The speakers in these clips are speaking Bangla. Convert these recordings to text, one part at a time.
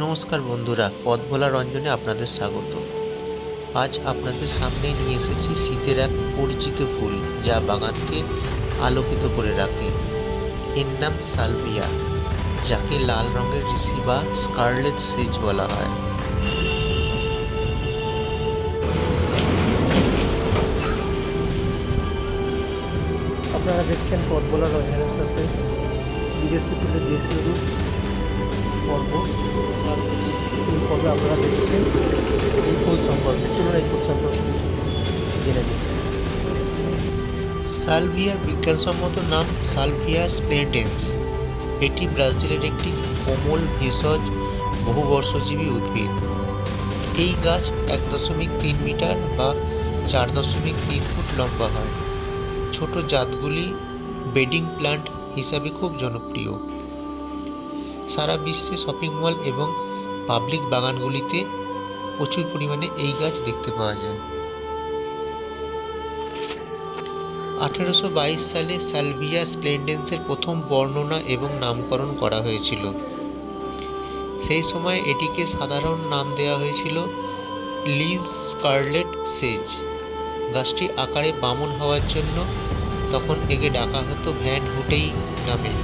নমস্কার বন্ধুরা, পথভোলা রঞ্জনে আপনাদের স্বাগত। আজ আপনাদের সামনে নিয়ে এসেছি শীতের এক পরিচিত ফুল, যা বাগানকে আলোকিত করে রাখে। এর নাম সালভিয়া, যাকে লাল রঙের ঋষি বা স্কারলেট সেজ বলা হয়। আপনারা দেখছেন পথভোলা রঞ্জনের সাথে বিদেশি ফুলের দেশীয় রূপ পর্ব। এই পর্বে আপনারা দেখছেন এই ফুল সম্পর্কে। চলুন এই ফুল সম্পর্কে জেনে নিন। সালভিয়ার বিজ্ঞানসম্মত নাম সালভিয়া স্প্লেন্ডেন্স। এটি ব্রাজিলের একটি কোমল ভেষজ বহুবর্ষজীবী উদ্ভিদ। এই গাছ 1.3 মিটার বা 4.3 ফুট লম্বা হয়। ছোট জাতগুলি বেডিং প্ল্যান্ট হিসাবে খুব জনপ্রিয়। সারা বিশ্বে শপিং মল এবং পাবলিক বাগানগুলিতে প্রচুর পরিমাণে এই গাছ দেখতে পাওয়া যায়। 1822 সালে সালভিয়া স্প্লেন্ডেন্সের প্রথম বর্ণনা এবং নামকরণ করা হয়েছিল। সেই সময় এটিকে সাধারণ নাম দেওয়া হয়েছিল লিজ স্কারলেট সেজ। গাছটি আকারে বামন হওয়ার জন্য তখন একে ডাকা হতো ভ্যান হুটেই নামে।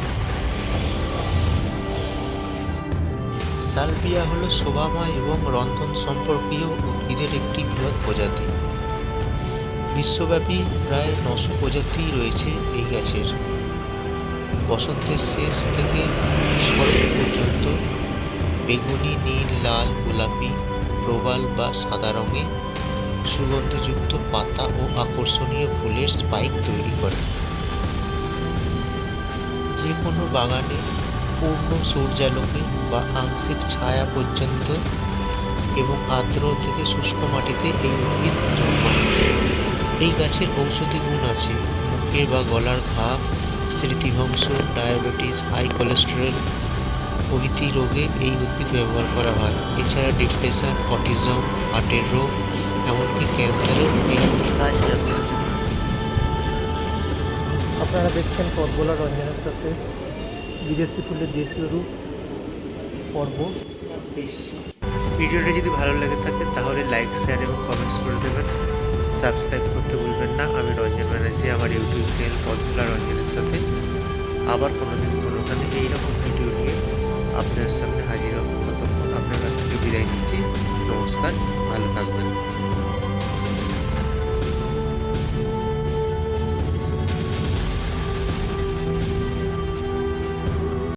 সালভিয়া হলো শোভাময় এবং রন্ধন সম্পর্কীয় উদ্ভিদের একটি বৃহৎ প্রজাতি। বিশ্বব্যাপী প্রায় 900 প্রজাতি রয়েছে এই গাছের। বসন্তের শেষ থেকে শরৎ পর্যন্ত বেগুনি, নীল, লাল, গোলাপি, প্রবাল বা সাদা রঙে সুগন্ধযুক্ত পাতা ও আকর্ষণীয় ফুলের স্পাইক তৈরি করে। যে কোনো বাগানে পূর্ণ সূর্যালোকে বা আংশিক ছায়া পর্যন্ত এবং আর্দ্র থেকে শুষ্ক মাটিতে এই উদ্ভিদ জন্মায়। এই গাছের ঔষধি গুণ আছে। মুখের বা গলার ঘা, স্মৃতিভ্রংশ, ডায়াবেটিস, হাই কোলেস্টেরল প্রভৃতি রোগে এই উদ্ভিদ ব্যবহার করা হয়। এছাড়া ডিপ্রেশন, অটিজম, হার্টের রোগ, এমনকি ক্যান্সারেও এই গাছ ব্যবহৃত হয়। আপনারা দেখছেন পথভোলা রঞ্জনের সাথে বিদেশি ফুলের দেশীয় রূপ পর্ব। ভিডিওটা যদি ভালো লেগে থাকে তাহলে লাইক, শেয়ার এবং কমেন্টস করে দেবেন। সাবস্ক্রাইব করতে ভুলবেন না। আমি রঞ্জন ব্যানার্জি, আমার ইউটিউব চ্যানেল পথভোলা রঞ্জনের সাথে আবার কোনোদিন কোনোখানে এইরকম ভিডিও নিয়ে আপনার সামনে হাজির হব। ততক্ষণ আপনার কাছ থেকে বিদায় নিচ্ছি। নমস্কার, ভালো থাকবেন।